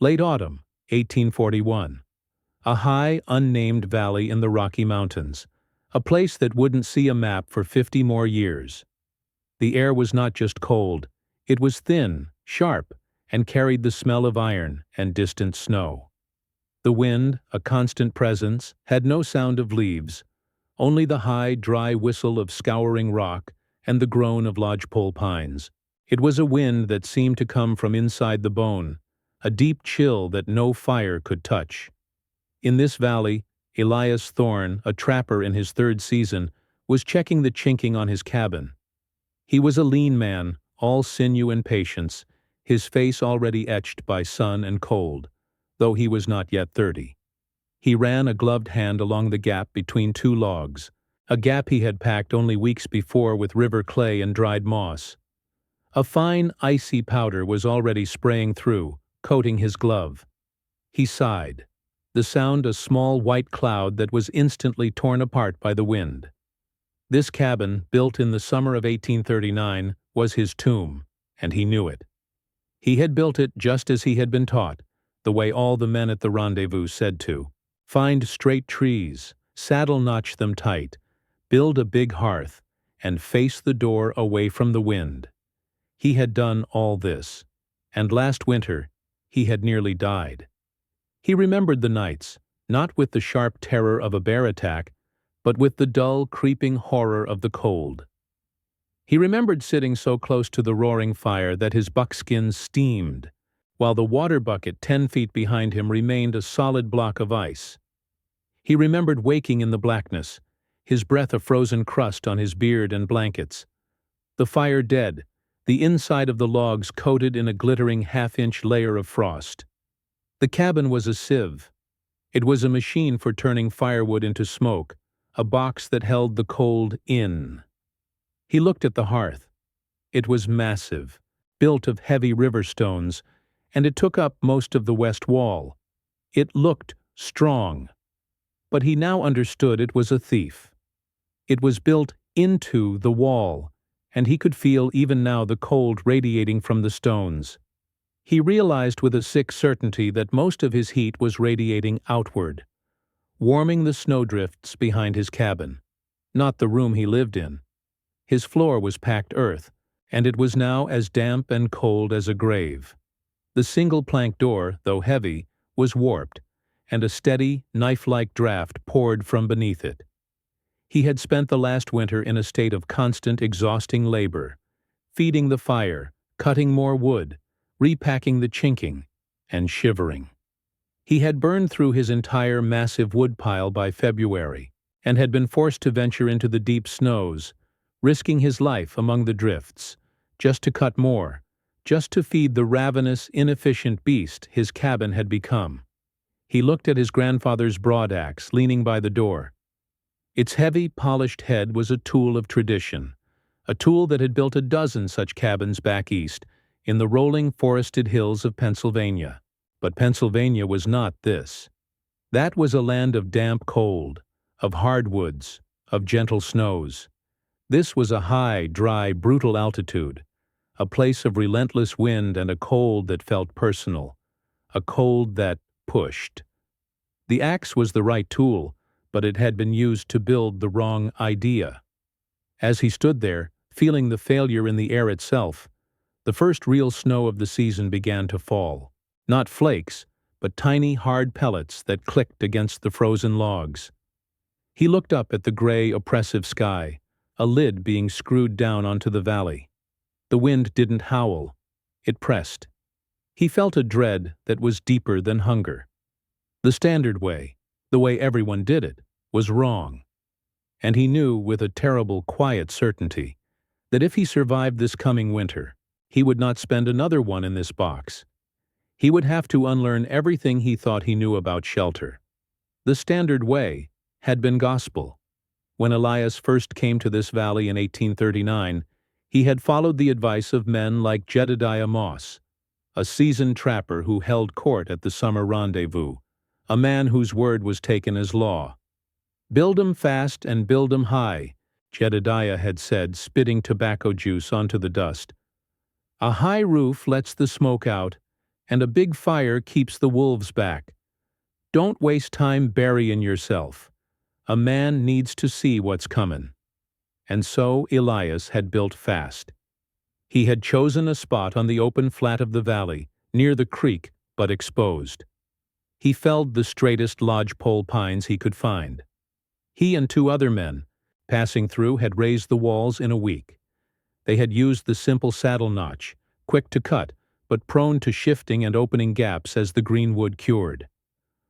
Late autumn, 1841. A high, unnamed valley in the Rocky Mountains, a place that wouldn't see a map for 50 more years. The air was not just cold, it was thin, sharp, and carried the smell of iron and distant snow. The wind, a constant presence, had no sound of leaves, only the high, dry whistle of scouring rock and the groan of lodgepole pines. It was a wind that seemed to come from inside the bone, a deep chill that no fire could touch. In this valley, Elias Thorne, a trapper in his third season, was checking the chinking on his cabin. He was a lean man, all sinew and patience, his face already etched by sun and cold, though he was not yet 30. He ran a gloved hand along the gap between two logs, a gap he had packed only weeks before with river clay and dried moss. A fine, icy powder was already spraying through, coating his glove. He sighed, the sound a small white cloud that was instantly torn apart by the wind. This cabin, built in the summer of 1839, was his tomb, and he knew it. He had built it just as he had been taught, the way all the men at the rendezvous said to. Find straight trees, saddle-notch them tight, build a big hearth, and face the door away from the wind. He had done all this, and last winter he had nearly died. He remembered the nights, not with the sharp terror of a bear attack, but with the dull, creeping horror of the cold. He remembered sitting so close to the roaring fire that his buckskin steamed, while the water bucket 10 feet behind him remained a solid block of ice. He remembered waking in the blackness, his breath a frozen crust on his beard and blankets. The fire dead, the inside of the logs coated in a glittering half-inch layer of frost. The cabin was a sieve. It was a machine for turning firewood into smoke, a box that held the cold in. He looked at the hearth. It was massive, built of heavy river stones, and it took up most of the west wall. It looked strong. But he now understood it was a thief. It was built into the wall, and he could feel even now the cold radiating from the stones. He realized with a sick certainty that most of his heat was radiating outward, warming the snowdrifts behind his cabin, not the room he lived in. His floor was packed earth, and it was now as damp and cold as a grave. The single plank door, though heavy, was warped, and a steady, knife-like draft poured from beneath it. He had spent the last winter in a state of constant, exhausting labor, feeding the fire, cutting more wood, repacking the chinking, and shivering. He had burned through his entire massive woodpile by February, and had been forced to venture into the deep snows, risking his life among the drifts, just to cut more, just to feed the ravenous, inefficient beast his cabin had become. He looked at his grandfather's broadaxe leaning by the door. Its heavy, polished head was a tool of tradition, a tool that had built a dozen such cabins back east, in the rolling, forested hills of Pennsylvania. But Pennsylvania was not this. That was a land of damp cold, of hardwoods, of gentle snows. This was a high, dry, brutal altitude, a place of relentless wind and a cold that felt personal, a cold that pushed. The axe was the right tool, but it had been used to build the wrong idea. As he stood there, feeling the failure in the air itself, the first real snow of the season began to fall. Not flakes, but tiny, hard pellets that clicked against the frozen logs. He looked up at the gray, oppressive sky, a lid being screwed down onto the valley. The wind didn't howl. It pressed. He felt a dread that was deeper than hunger. The standard way, the way everyone did it, was wrong. And he knew with a terrible, quiet certainty that if he survived this coming winter, he would not spend another one in this box. He would have to unlearn everything he thought he knew about shelter. The standard way had been gospel. When Elias first came to this valley in 1839, he had followed the advice of men like Jedediah Moss, a seasoned trapper who held court at the summer rendezvous, a man whose word was taken as law. "Build 'em fast and build 'em high," Jedediah had said, spitting tobacco juice onto the dust. "A high roof lets the smoke out, and a big fire keeps the wolves back. Don't waste time burying yourself. A man needs to see what's comin'. And so Elias had built fast. He had chosen a spot on the open flat of the valley, near the creek, but exposed. He felled the straightest lodgepole pines he could find. He and 2 other men, passing through, had raised the walls in a week. They had used the simple saddle notch, quick to cut, but prone to shifting and opening gaps as the green wood cured.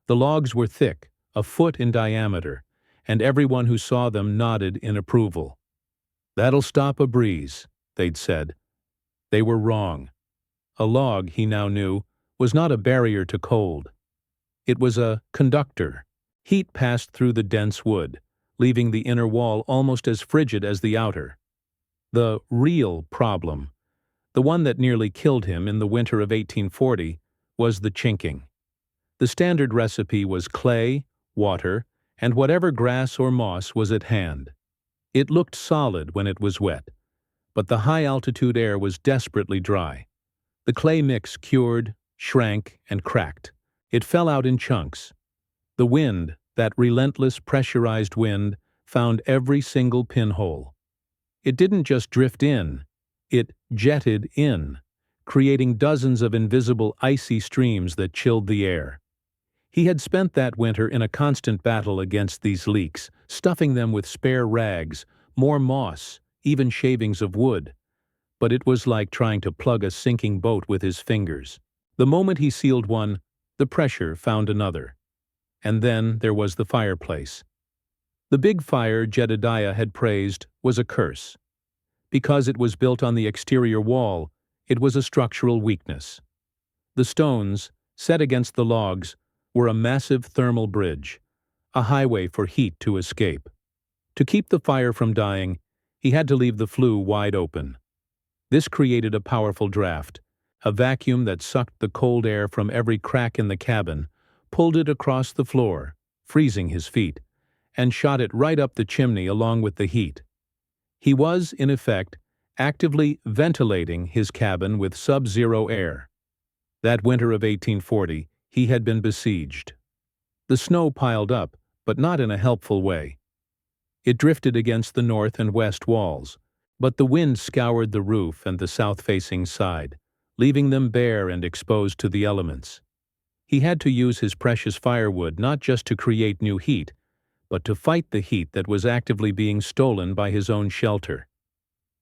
The logs were thick, a foot in diameter, and everyone who saw them nodded in approval. "That'll stop a breeze," they'd said. They were wrong. A log, he now knew, was not a barrier to cold. It was a conductor. Heat passed through the dense wood, leaving the inner wall almost as frigid as the outer. The real problem, the one that nearly killed him in the winter of 1840, was the chinking. The standard recipe was clay, water, and whatever grass or moss was at hand. It looked solid when it was wet, but the high-altitude air was desperately dry. The clay mix cured, shrank, and cracked. It fell out in chunks. The wind, that relentless pressurized wind, found every single pinhole. It didn't just drift in, it jetted in, creating dozens of invisible icy streams that chilled the air. He had spent that winter in a constant battle against these leaks, stuffing them with spare rags, more moss, even shavings of wood. But it was like trying to plug a sinking boat with his fingers. The moment he sealed one, the pressure found another. And then there was the fireplace. The big fire Jedediah had praised was a curse. Because it was built on the exterior wall, it was a structural weakness. The stones, set against the logs, were a massive thermal bridge, a highway for heat to escape. To keep the fire from dying, he had to leave the flue wide open. This created a powerful draft, a vacuum that sucked the cold air from every crack in the cabin, pulled it across the floor, freezing his feet, and shot it right up the chimney along with the heat. He was, in effect, actively ventilating his cabin with sub-zero air. That winter of 1840, he had been besieged. The snow piled up, but not in a helpful way. It drifted against the north and west walls, but the wind scoured the roof and the south-facing side, leaving them bare and exposed to the elements. He had to use his precious firewood not just to create new heat, but to fight the heat that was actively being stolen by his own shelter.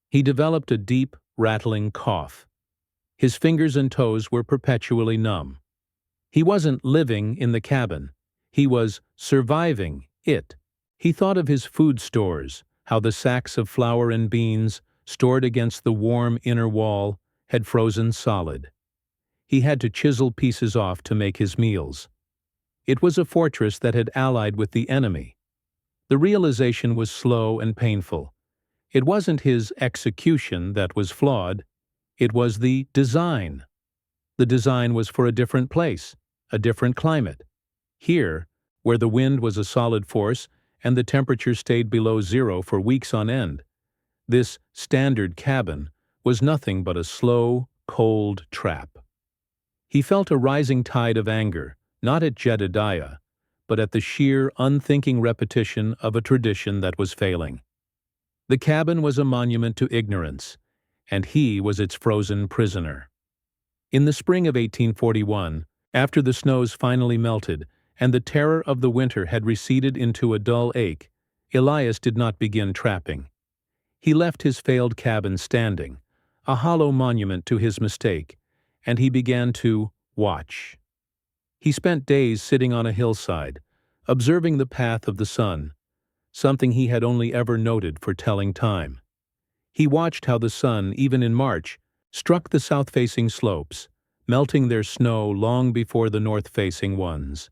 He developed a deep, rattling cough. His fingers and toes were perpetually numb. He wasn't living in the cabin. He was surviving it. He thought of his food stores, how the sacks of flour and beans, stored against the warm inner wall, had frozen solid. He had to chisel pieces off to make his meals. It was a fortress that had allied with the enemy. The realization was slow and painful. It wasn't his execution that was flawed. It was the design. The design was for a different place, a different climate. Here, where the wind was a solid force and the temperature stayed below zero for weeks on end, this standard cabin was nothing but a slow, cold trap. He felt a rising tide of anger, not at Jedediah, but at the sheer, unthinking repetition of a tradition that was failing. The cabin was a monument to ignorance, and he was its frozen prisoner. In the spring of 1841, after the snows finally melted and the terror of the winter had receded into a dull ache, Elias did not begin trapping. He left his failed cabin standing, a hollow monument to his mistake, and he began to watch. He spent days sitting on a hillside, observing the path of the sun, something he had only ever noted for telling time. He watched how the sun, even in March, struck the south-facing slopes, melting their snow long before the north-facing ones.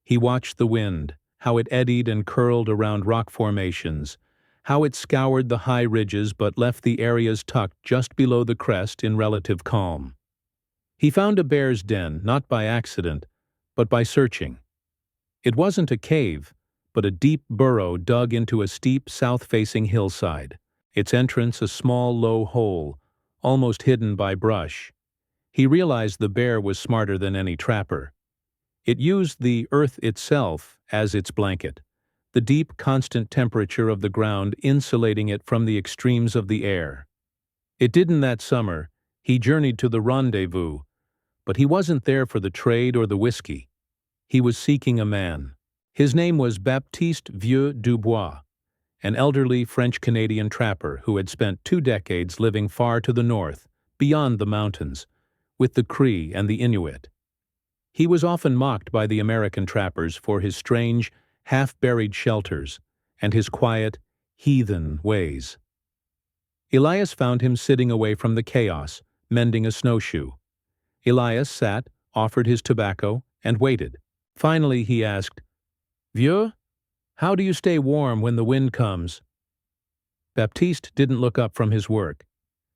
He watched the wind, how it eddied and curled around rock formations, how it scoured the high ridges but left the areas tucked just below the crest in relative calm. He found a bear's den not by accident, but by searching. It wasn't a cave, but a deep burrow dug into a steep south-facing hillside, its entrance a small low hole, almost hidden by brush. He realized the bear was smarter than any trapper. It used the earth itself as its blanket, the deep, constant temperature of the ground insulating it from the extremes of the air. It didn't that summer. He journeyed to the rendezvous, but he wasn't there for the trade or the whiskey. He was seeking a man. His name was Baptiste Vieux Dubois, an elderly French-Canadian trapper who had spent 2 decades living far to the north, beyond the mountains, with the Cree and the Inuit. He was often mocked by the American trappers for his strange, half-buried shelters and his quiet, heathen ways. Elias found him sitting away from the chaos, mending a snowshoe. Elias sat, offered his tobacco, and waited. Finally he asked, "Vieux, how do you stay warm when the wind comes?" Baptiste didn't look up from his work.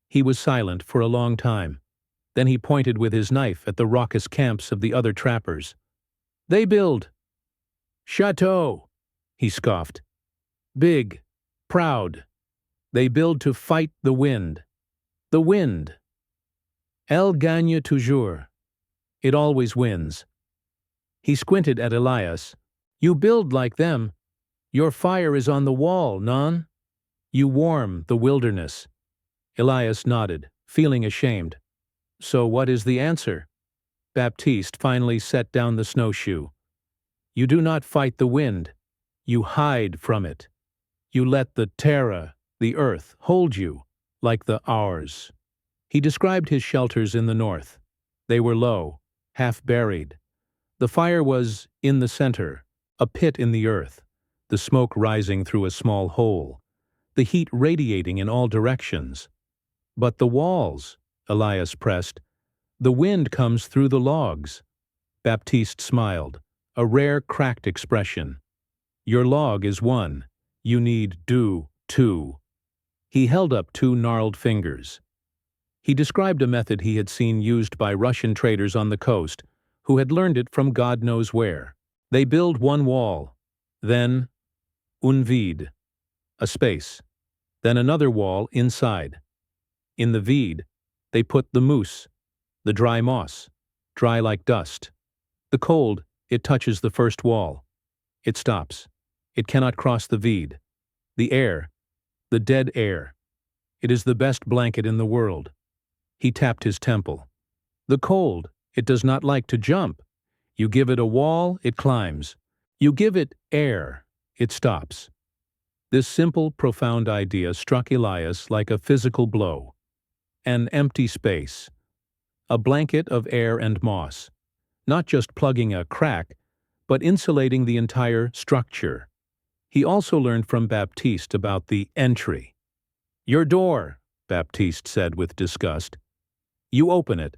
He was silent for a long time. Then he pointed with his knife at the raucous camps of the other trappers. "They build chateau," he scoffed. "Big, proud. They build to fight the wind. The wind. Elle gagne toujours. It always wins." He squinted at Elias. "You build like them. Your fire is on the wall, non? You warm the wilderness." Elias nodded, feeling ashamed. "So what is the answer?" Baptiste finally set down the snowshoe. "You do not fight the wind. You hide from it. You let the terra, the earth, hold you, like the ours." He described his shelters in the north. They were low, half-buried. The fire was in the center, a pit in the earth, the smoke rising through a small hole, the heat radiating in all directions. "But the walls," Elias pressed. "The wind comes through the logs." Baptiste smiled, a rare cracked expression. "Your log is one. You need do two." He held up 2 gnarled fingers. He described a method he had seen used by Russian traders on the coast, who had learned it from God knows where. They build one wall, then un vide, a space, then another wall inside. In the vide, they put the mousse, the dry moss, dry like dust. The cold, it touches the first wall. It stops. It cannot cross the vide. The air, the dead air. It is the best blanket in the world. He tapped his temple. The cold, it does not like to jump. You give it a wall, it climbs. You give it air, it stops. This simple, profound idea struck Elias like a physical blow. An empty space. A blanket of air and moss. Not just plugging a crack, but insulating the entire structure. He also learned from Baptiste about the entry. "Your door," Baptiste said with disgust. "You open it.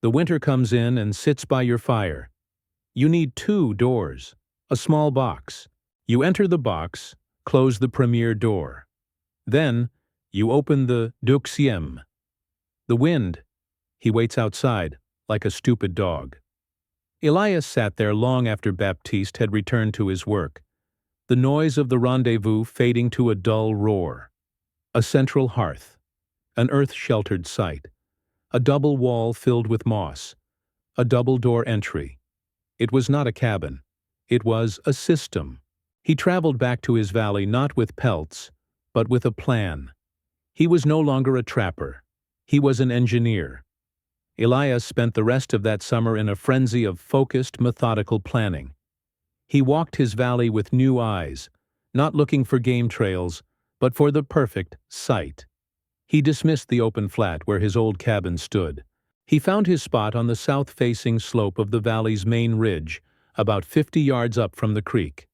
The winter comes in and sits by your fire. You need 2 doors, a small box. You enter the box, close the premier door. Then, you open the deuxième. The wind, he waits outside, like a stupid dog." Elias sat there long after Baptiste had returned to his work, the noise of the rendezvous fading to a dull roar. A central hearth, an earth-sheltered site, a double wall filled with moss, a double-door entry. It was not a cabin. It was a system. He traveled back to his valley not with pelts, but with a plan. He was no longer a trapper. He was an engineer. Elias spent the rest of that summer in a frenzy of focused, methodical planning. He walked his valley with new eyes, not looking for game trails, but for the perfect site. He dismissed the open flat where his old cabin stood. He found his spot on the south-facing slope of the valley's main ridge, about 50 yards up from the creek.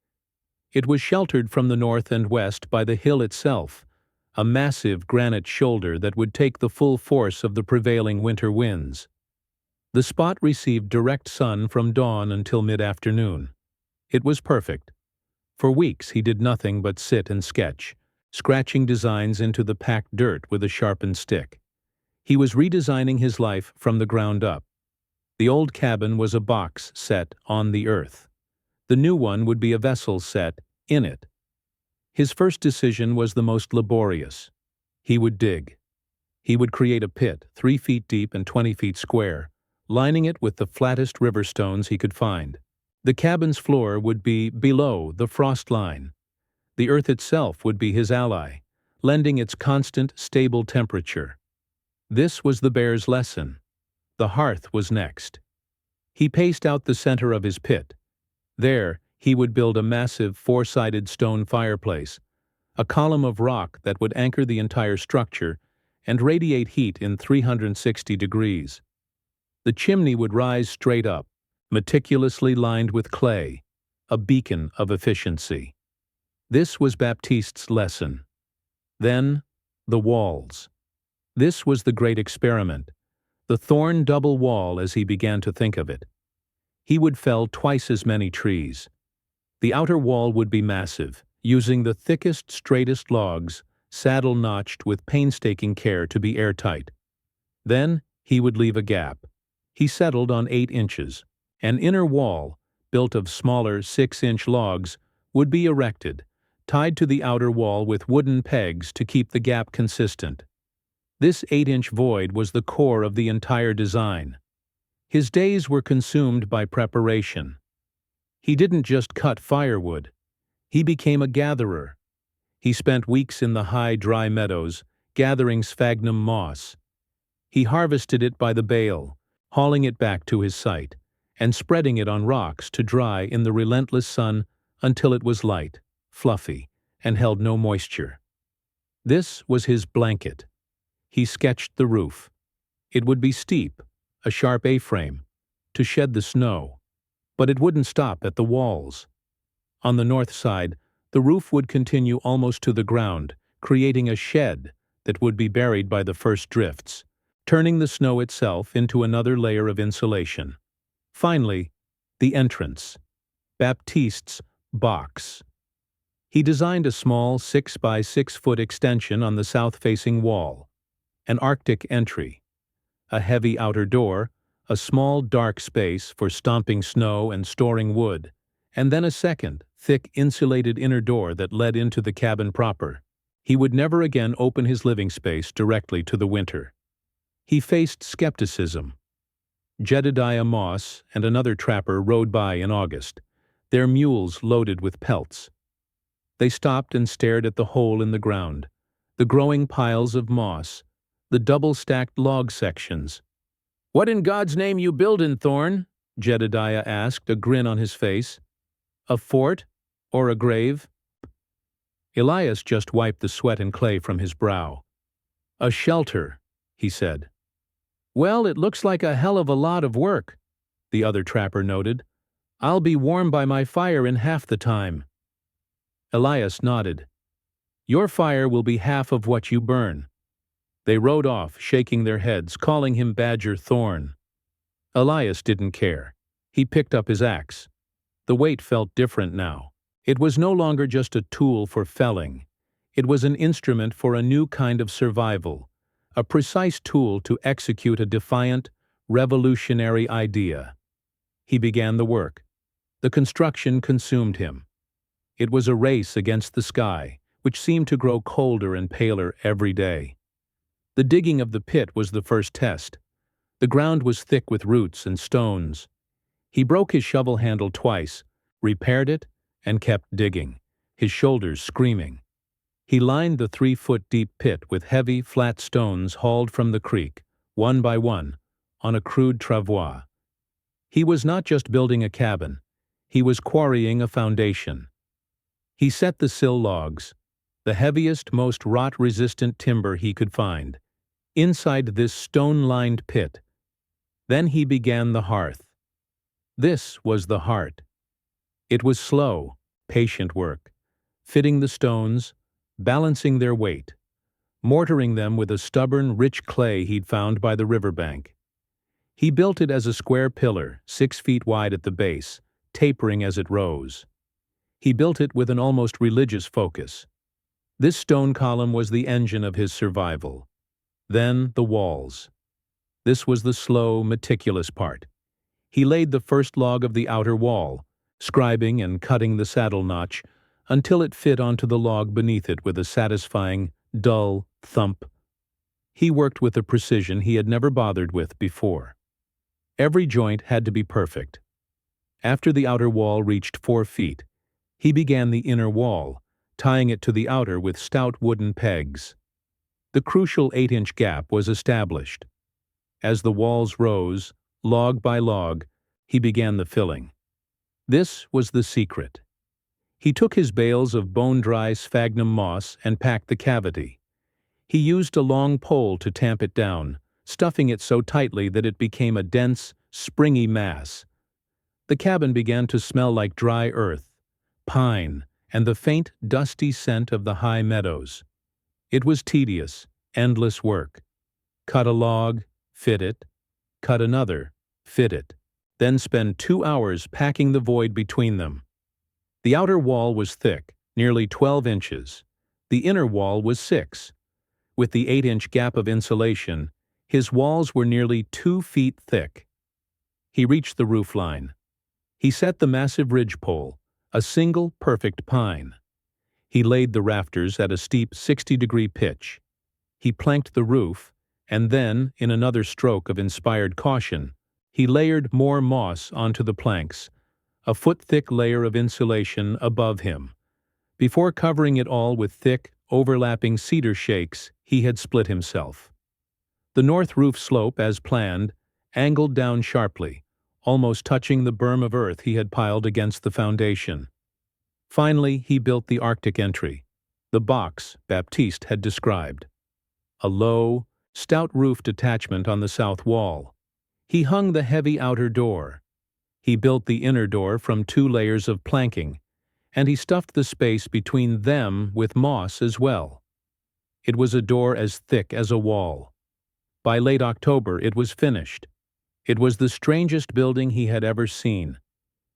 It was sheltered from the north and west by the hill itself, a massive granite shoulder that would take the full force of the prevailing winter winds. The spot received direct sun from dawn until mid-afternoon. It was perfect. For weeks he did nothing but sit and sketch, scratching designs into the packed dirt with a sharpened stick. He was redesigning his life from the ground up. The old cabin was a box set on the earth. The new one would be a vessel set in it. His first decision was the most laborious. He would dig. He would create a pit 3 feet deep and 20 feet square, lining it with the flattest river stones he could find. The cabin's floor would be below the frost line. The earth itself would be his ally, lending its constant, stable temperature. This was the bear's lesson. The hearth was next. He paced out the center of his pit. There, he would build a massive four-sided stone fireplace, a column of rock that would anchor the entire structure and radiate heat in 360 degrees. The chimney would rise straight up, meticulously lined with clay, a beacon of efficiency. This was Baptiste's lesson. Then, the walls. This was the great experiment, the thorn double wall as he began to think of it. He would fell twice as many trees. The outer wall would be massive, using the thickest, straightest logs, saddle-notched with painstaking care to be airtight. Then he would leave a gap. He settled on 8 inches. An inner wall, built of smaller 6-inch logs, would be erected, tied to the outer wall with wooden pegs to keep the gap consistent. This 8-inch void was the core of the entire design. His days were consumed by preparation. He didn't just cut firewood. He became a gatherer. He spent weeks in the high, dry meadows, gathering sphagnum moss. He harvested it by the bale, hauling it back to his site, and spreading it on rocks to dry in the relentless sun until it was light, fluffy, and held no moisture. This was his blanket. He sketched the roof. It would be steep, a sharp A-frame, to shed the snow, but it wouldn't stop at the walls. On the north side, the roof would continue almost to the ground, creating a shed that would be buried by the first drifts, turning the snow itself into another layer of insulation. Finally, the entrance. Baptiste's box. He designed a small 6 by 6 foot extension on the south-facing wall, an Arctic entry, a heavy outer door, a small dark space for stomping snow and storing wood, and then a second, thick insulated inner door that led into the cabin proper. He would never again open his living space directly to the winter. He faced skepticism. Jedediah Moss and another trapper rode by in August, their mules loaded with pelts. They stopped and stared at the hole in the ground, the growing piles of moss, the double-stacked log sections. "What in God's name you buildin', Thorn?" Jedediah asked, a grin on his face. "A fort? Or a grave?" Elias just wiped the sweat and clay from his brow. "A shelter," he said. "Well, it looks like a hell of a lot of work," the other trapper noted. "I'll be warm by my fire in half the time." Elias nodded. "Your fire will be half of what you burn." They rode off, shaking their heads, calling him Badger Thorn. Elias didn't care. He picked up his axe. The weight felt different now. It was no longer just a tool for felling. It was an instrument for a new kind of survival, a precise tool to execute a defiant, revolutionary idea. He began the work. The construction consumed him. It was a race against the sky, which seemed to grow colder and paler every day. The digging of the pit was the first test. The ground was thick with roots and stones. He broke his shovel handle twice, repaired it, and kept digging, his shoulders screaming. He lined the 3-foot-deep pit with heavy, flat stones hauled from the creek, one by one, on a crude travois. He was not just building a cabin. He was quarrying a foundation. He set the sill logs, the heaviest, most rot-resistant timber he could find, inside this stone-lined pit. Then he began the hearth. This was the heart. It was slow, patient work, fitting the stones, balancing their weight, mortaring them with a stubborn, rich clay he'd found by the riverbank. He built it as a square pillar, 6 feet wide at the base, tapering as it rose. He built it with an almost religious focus. This stone column was the engine of his survival. Then the walls. This was the slow, meticulous part. He laid the first log of the outer wall, scribing and cutting the saddle notch until it fit onto the log beneath it with a satisfying, dull thump. He worked with a precision he had never bothered with before. Every joint had to be perfect. After the outer wall reached 4 feet, he began the inner wall, tying it to the outer with stout wooden pegs. The crucial 8-inch gap was established. As the walls rose, log by log, he began the filling. This was the secret. He took his bales of bone-dry sphagnum moss and packed the cavity. He used a long pole to tamp it down, stuffing it so tightly that it became a dense, springy mass. The cabin began to smell like dry earth, pine, and the faint, dusty scent of the high meadows. It was tedious, endless work. Cut a log, fit it, cut another, fit it, then spend 2 hours packing the void between them. The outer wall was thick, nearly 12 inches. The inner wall was 6. With the 8-inch gap of insulation, his walls were nearly 2 feet thick. He reached the roofline. He set the massive ridgepole, a single perfect pine. He laid the rafters at a steep 60-degree pitch. He planked the roof, and then, in another stroke of inspired caution, he layered more moss onto the planks, a foot-thick layer of insulation above him. Before covering it all with thick, overlapping cedar shakes, he had split himself. The north roof slope, as planned, angled down sharply, almost touching the berm of earth he had piled against the foundation. Finally, he built the Arctic entry, the box Baptiste had described. A low, stout-roofed attachment on the south wall. He hung the heavy outer door. He built the inner door from 2 layers of planking, and he stuffed the space between them with moss as well. It was a door as thick as a wall. By late October, it was finished. It was the strangest building he had ever seen.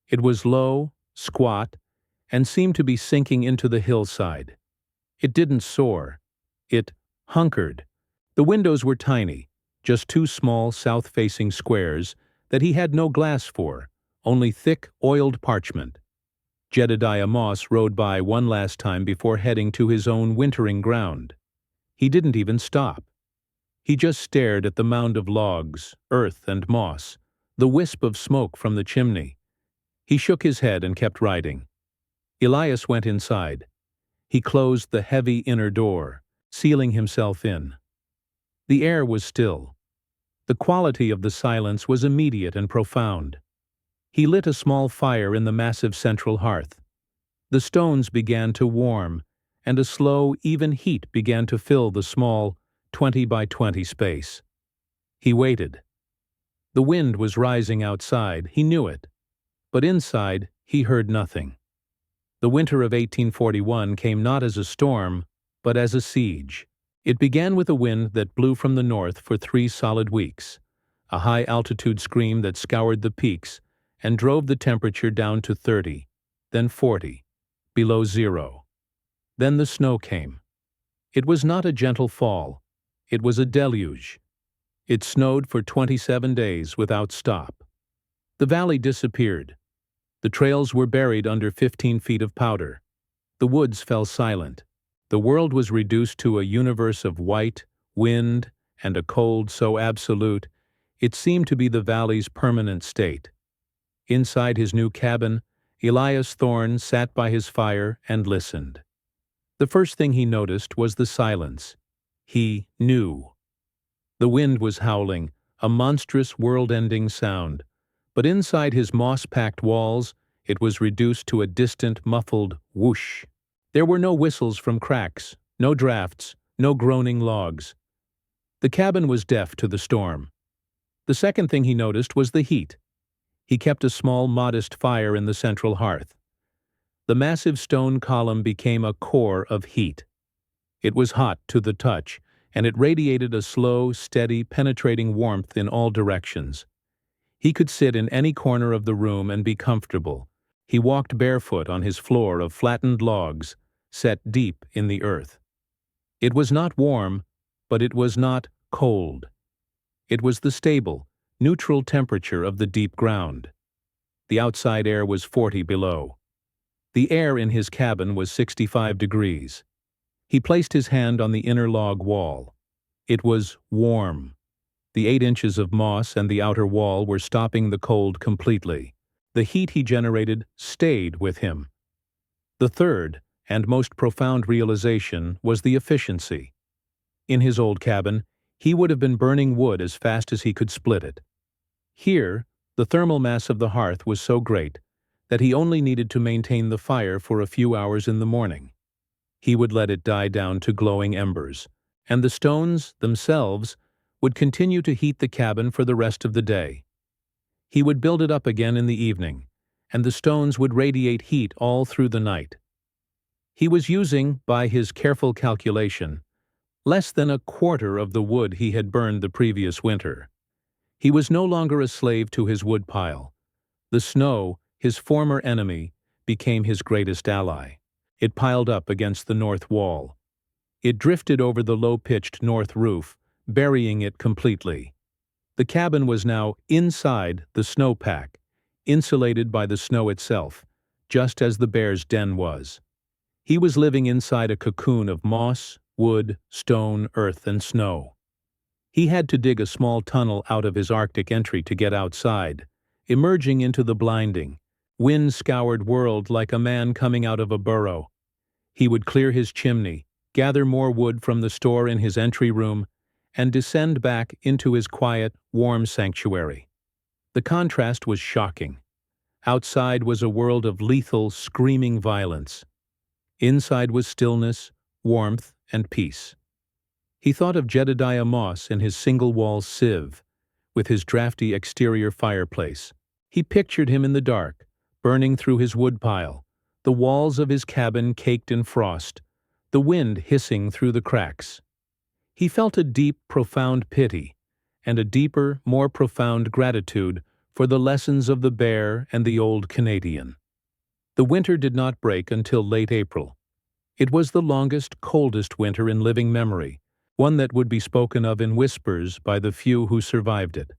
It was low, squat, and seemed to be sinking into the hillside. It didn't soar. It hunkered. The windows were tiny, just 2 small south-facing squares that he had no glass for, only thick, oiled parchment. Jedediah Moss rode by one last time before heading to his own wintering ground. He didn't even stop. He just stared at the mound of logs, earth and moss, the wisp of smoke from the chimney. He shook his head and kept riding. Elias went inside. He closed the heavy inner door, sealing himself in. The air was still. The quality of the silence was immediate and profound. He lit a small fire in the massive central hearth. The stones began to warm, and a slow, even heat began to fill the small 20 by 20 space. He waited. The wind was rising outside, he knew it. But inside, he heard nothing. The winter of 1841 came not as a storm, but as a siege. It began with a wind that blew from the north for 3 solid weeks, a high-altitude scream that scoured the peaks and drove the temperature down to 30, then 40, below zero. Then the snow came. It was not a gentle fall. It was a deluge. It snowed for 27 days without stop. The valley disappeared. The trails were buried under 15 feet of powder. The woods fell silent. The world was reduced to a universe of white, wind, and a cold so absolute, it seemed to be the valley's permanent state. Inside his new cabin, Elias Thorne sat by his fire and listened. The first thing he noticed was the silence. He knew. The wind was howling, a monstrous world-ending sound, but inside his moss-packed walls, it was reduced to a distant, muffled whoosh. There were no whistles from cracks, no drafts, no groaning logs. The cabin was deaf to the storm. The second thing he noticed was the heat. He kept a small, modest fire in the central hearth. The massive stone column became a core of heat. It was hot to the touch, and it radiated a slow, steady, penetrating warmth in all directions. He could sit in any corner of the room and be comfortable. He walked barefoot on his floor of flattened logs, set deep in the earth. It was not warm, but it was not cold. It was the stable, neutral temperature of the deep ground. The outside air was 40 below. The air in his cabin was 65 degrees. He placed his hand on the inner log wall. It was warm. The 8 inches of moss and the outer wall were stopping the cold completely. The heat he generated stayed with him. The third, and most profound realization was the efficiency. In his old cabin, he would have been burning wood as fast as he could split it. Here, the thermal mass of the hearth was so great that he only needed to maintain the fire for a few hours in the morning. He would let it die down to glowing embers, and the stones themselves would continue to heat the cabin for the rest of the day. He would build it up again in the evening, and the stones would radiate heat all through the night. He was using, by his careful calculation, less than a quarter of the wood he had burned the previous winter. He was no longer a slave to his wood pile. The snow, his former enemy, became his greatest ally. It piled up against the north wall. It drifted over the low-pitched north roof, burying it completely. The cabin was now inside the snowpack, insulated by the snow itself, just as the bear's den was. He was living inside a cocoon of moss, wood, stone, earth, and snow. He had to dig a small tunnel out of his Arctic entry to get outside, emerging into the blinding, wind-scoured world like a man coming out of a burrow. He would clear his chimney, gather more wood from the store in his entry room, and descend back into his quiet, warm sanctuary. The contrast was shocking. Outside was a world of lethal, screaming violence. Inside was stillness, warmth, and peace. He thought of Jedediah Moss in his single-wall sieve, with his drafty exterior fireplace. He pictured him in the dark, burning through his woodpile, the walls of his cabin caked in frost, the wind hissing through the cracks. He felt a deep, profound pity, and a deeper, more profound gratitude for the lessons of the bear and the old Canadian. The winter did not break until late April. It was the longest, coldest winter in living memory, one that would be spoken of in whispers by the few who survived it.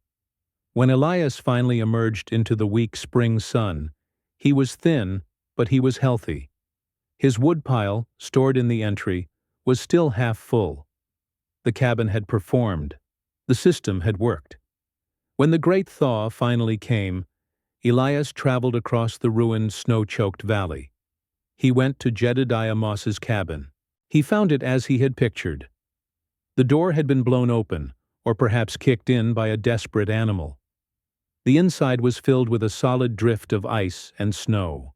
When Elias finally emerged into the weak spring sun, he was thin, but he was healthy. His woodpile, stored in the entry, was still half full. The cabin had performed. The system had worked. When the great thaw finally came, Elias traveled across the ruined, snow-choked valley. He went to Jedediah Moss's cabin. He found it as he had pictured. The door had been blown open, or perhaps kicked in by a desperate animal. The inside was filled with a solid drift of ice and snow.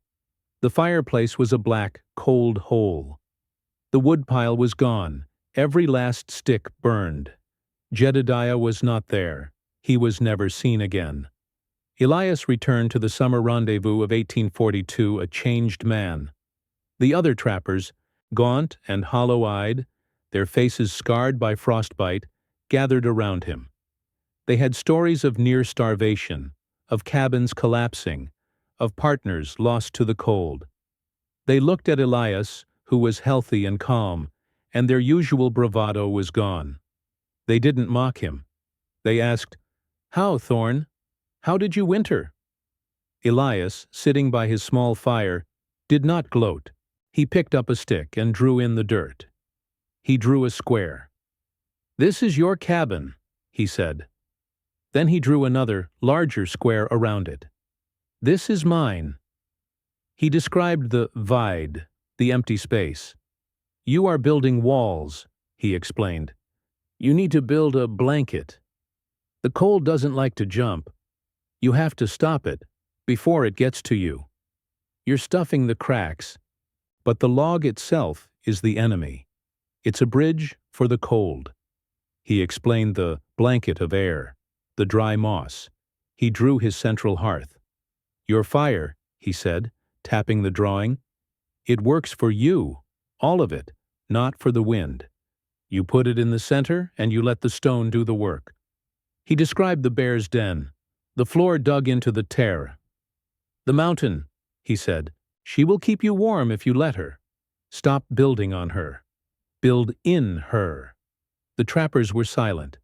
The fireplace was a black, cold hole. The woodpile was gone, every last stick burned. Jedediah was not there. He was never seen again. Elias returned to the summer rendezvous of 1842 a changed man. The other trappers, gaunt and hollow-eyed, their faces scarred by frostbite, gathered around him. They had stories of near starvation, of cabins collapsing, of partners lost to the cold. They looked at Elias, who was healthy and calm, and their usual bravado was gone. They didn't mock him. They asked, "How, Thorne? How did you winter?" Elias, sitting by his small fire, did not gloat. He picked up a stick and drew in the dirt. He drew a square. "This is your cabin," he said. Then he drew another, larger square around it. "This is mine." He described the vide, the empty space. "You are building walls," he explained. "You need to build a blanket. The cold doesn't like to jump. You have to stop it before it gets to you. You're stuffing the cracks, but the log itself is the enemy. It's a bridge for the cold." He explained the blanket of air, the dry moss. He drew his central hearth. "Your fire," he said, tapping the drawing. "It works for you, all of it, not for the wind. You put it in the center and you let the stone do the work." He described the bear's den, the floor dug into the terre. "The mountain," he said. "She will keep you warm if you let her. Stop building on her. Build in her." The trappers were silent.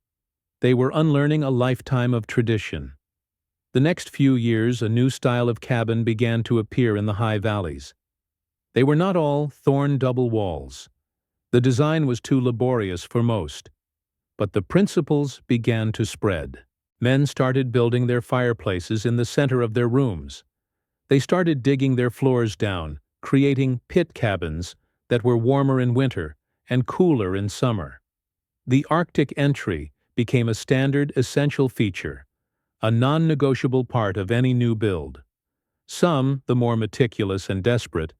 They were unlearning a lifetime of tradition. The next few years, a new style of cabin began to appear in the high valleys. They were not all thorn double walls. The design was too laborious for most. But the principles began to spread. Men started building their fireplaces in the center of their rooms. They started digging their floors down, creating pit cabins that were warmer in winter and cooler in summer. The Arctic entry became a standard essential feature, a non-negotiable part of any new build. Some, the more meticulous and desperate,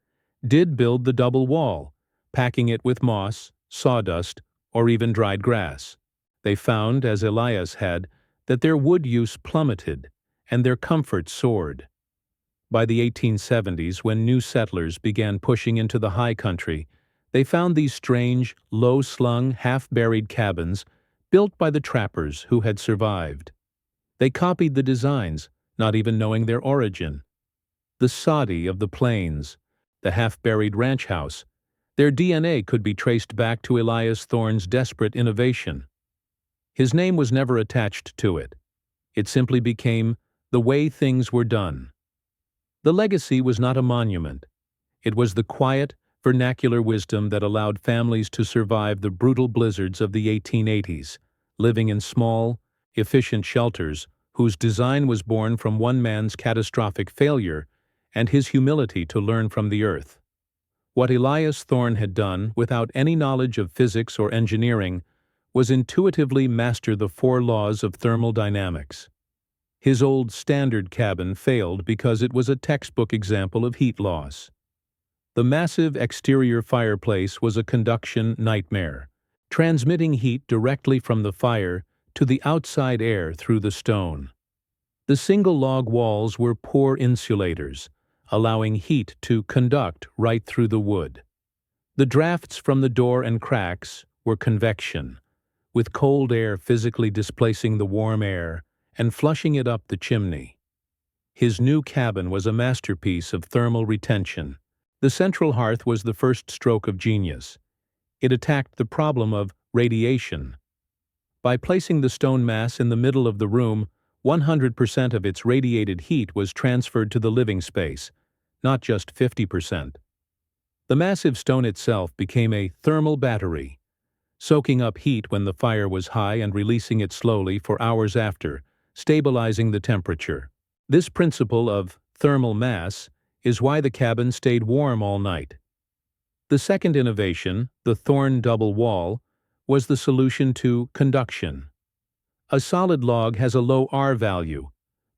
did build the double wall, packing it with moss, sawdust, or even dried grass. They found, as Elias had, that their wood use plummeted and their comfort soared. By the 1870s, when new settlers began pushing into the high country, they found these strange, low-slung, half-buried cabins built by the trappers who had survived. They copied the designs, not even knowing their origin. The soddy of the plains, the half-buried ranch house, their DNA could be traced back to Elias Thorne's desperate innovation. His name was never attached to it. It simply became the way things were done. The legacy was not a monument. It was the quiet, vernacular wisdom that allowed families to survive the brutal blizzards of the 1880s, living in small, efficient shelters whose design was born from one man's catastrophic failure and his humility to learn from the earth. What Elias Thorne had done, without any knowledge of physics or engineering, was intuitively master the 4 laws of thermodynamics. His old standard cabin failed because it was a textbook example of heat loss. The massive exterior fireplace was a conduction nightmare, transmitting heat directly from the fire to the outside air through the stone. The single log walls were poor insulators, allowing heat to conduct right through the wood. The drafts from the door and cracks were convection, with cold air physically displacing the warm air and flushing it up the chimney. His new cabin was a masterpiece of thermal retention. The central hearth was the first stroke of genius. It attacked the problem of radiation. By placing the stone mass in the middle of the room, 100% of its radiated heat was transferred to the living space, not just 50%. The massive stone itself became a thermal battery, soaking up heat when the fire was high and releasing it slowly for hours after, stabilizing the temperature. This principle of thermal mass is why the cabin stayed warm all night. The second innovation, the Thorne double wall, was the solution to conduction. A solid log has a low R value,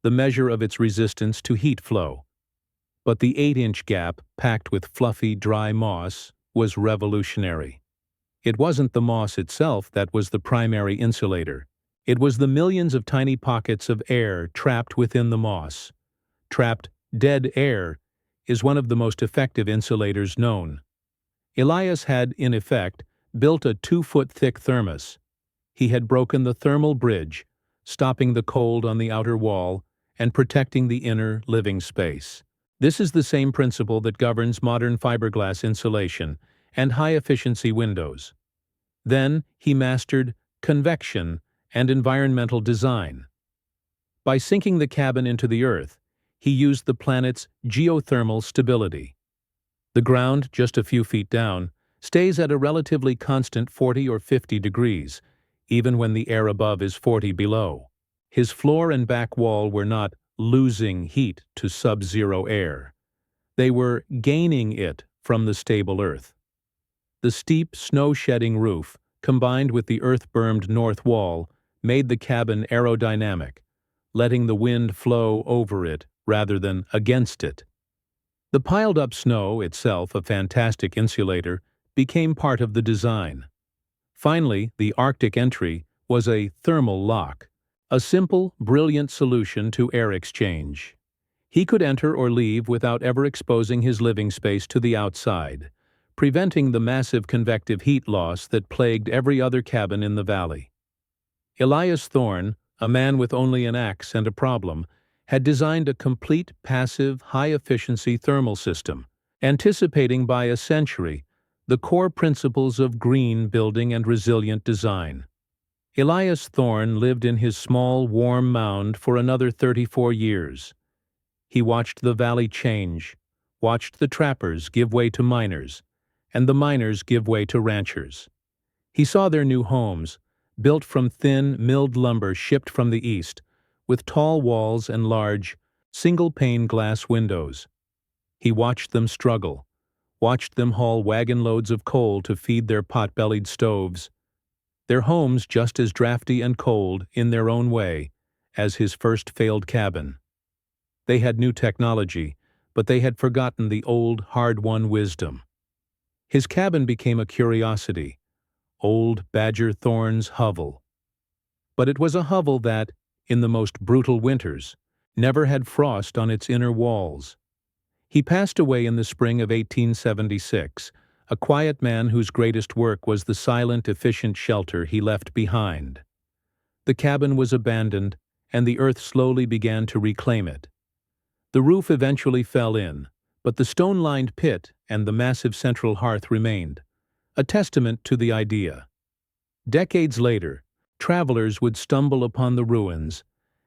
the measure of its resistance to heat flow. But the 8-inch gap, packed with fluffy, dry moss, was revolutionary. It wasn't the moss itself that was the primary insulator. It was the millions of tiny pockets of air trapped within the moss. Trapped, dead air is one of the most effective insulators known. Elias had, in effect, built a 2-foot-thick thermos. He had broken the thermal bridge, stopping the cold on the outer wall and protecting the inner living space. This is the same principle that governs modern fiberglass insulation and high-efficiency windows. Then he mastered convection and environmental design. By sinking the cabin into the earth, he used the planet's geothermal stability. The ground, just a few feet down, stays at a relatively constant 40 or 50 degrees, even when the air above is 40 below. His floor and back wall were not losing heat to sub-zero air. They were gaining it from the stable earth. The steep, snow-shedding roof, combined with the earth-bermed north wall, made the cabin aerodynamic, letting the wind flow over it rather than against it. The piled-up snow, itself a fantastic insulator, became part of the design. Finally, the Arctic entry was a thermal lock, a simple, brilliant solution to air exchange. He could enter or leave without ever exposing his living space to the outside, preventing the massive convective heat loss that plagued every other cabin in the valley. Elias Thorne, a man with only an axe and a problem, had designed a complete, passive, high-efficiency thermal system, anticipating by a century the core principles of green building and resilient design. Elias Thorne lived in his small, warm mound for another 34 years. He watched the valley change, watched the trappers give way to miners, and the miners give way to ranchers. He saw their new homes, built from thin, milled lumber shipped from the east, with tall walls and large, single-pane glass windows. He watched them struggle, watched them haul wagon loads of coal to feed their pot-bellied stoves, their homes just as drafty and cold, in their own way, as his first failed cabin. They had new technology, but they had forgotten the old, hard-won wisdom. His cabin became a curiosity, old Badger Thorn's hovel. But it was a hovel that, in the most brutal winters, never had frost on its inner walls. He passed away in the spring of 1876, a quiet man whose greatest work was the silent, efficient shelter he left behind. The cabin was abandoned, and the earth slowly began to reclaim it. The roof eventually fell in, but the stone-lined pit and the massive central hearth remained, a testament to the idea. Decades later, travelers would stumble upon the ruins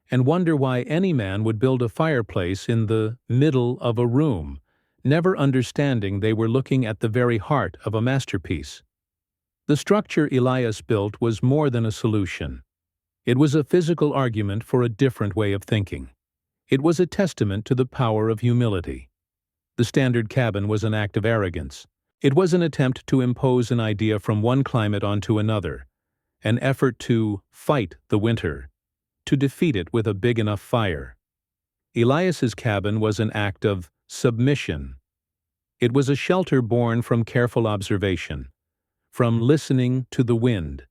and wonder why any man would build a fireplace in the middle of a room, never understanding they were looking at the very heart of a masterpiece. The structure Elias built was more than a solution. It was a physical argument for a different way of thinking. It was a testament to the power of humility. The standard cabin was an act of arrogance. It was an attempt to impose an idea from one climate onto another, an effort to fight the winter, to defeat it with a big enough fire. Elias's cabin was an act of submission. It was a shelter born from careful observation, from listening to the wind,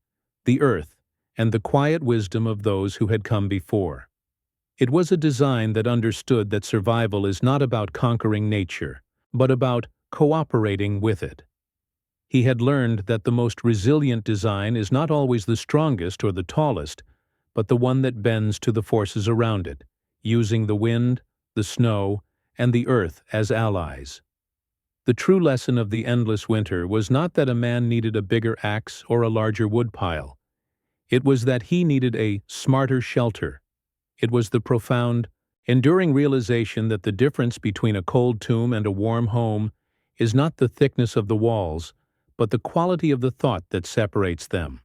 the earth, and the quiet wisdom of those who had come before. It was a design that understood that survival is not about conquering nature, but about cooperating with it. He had learned that the most resilient design is not always the strongest or the tallest, but the one that bends to the forces around it, using the wind, the snow, and the earth as allies. The true lesson of the endless winter was not that a man needed a bigger axe or a larger woodpile. It was that he needed a smarter shelter. It was the profound, enduring realization that the difference between a cold tomb and a warm home is not the thickness of the walls, but the quality of the thought that separates them.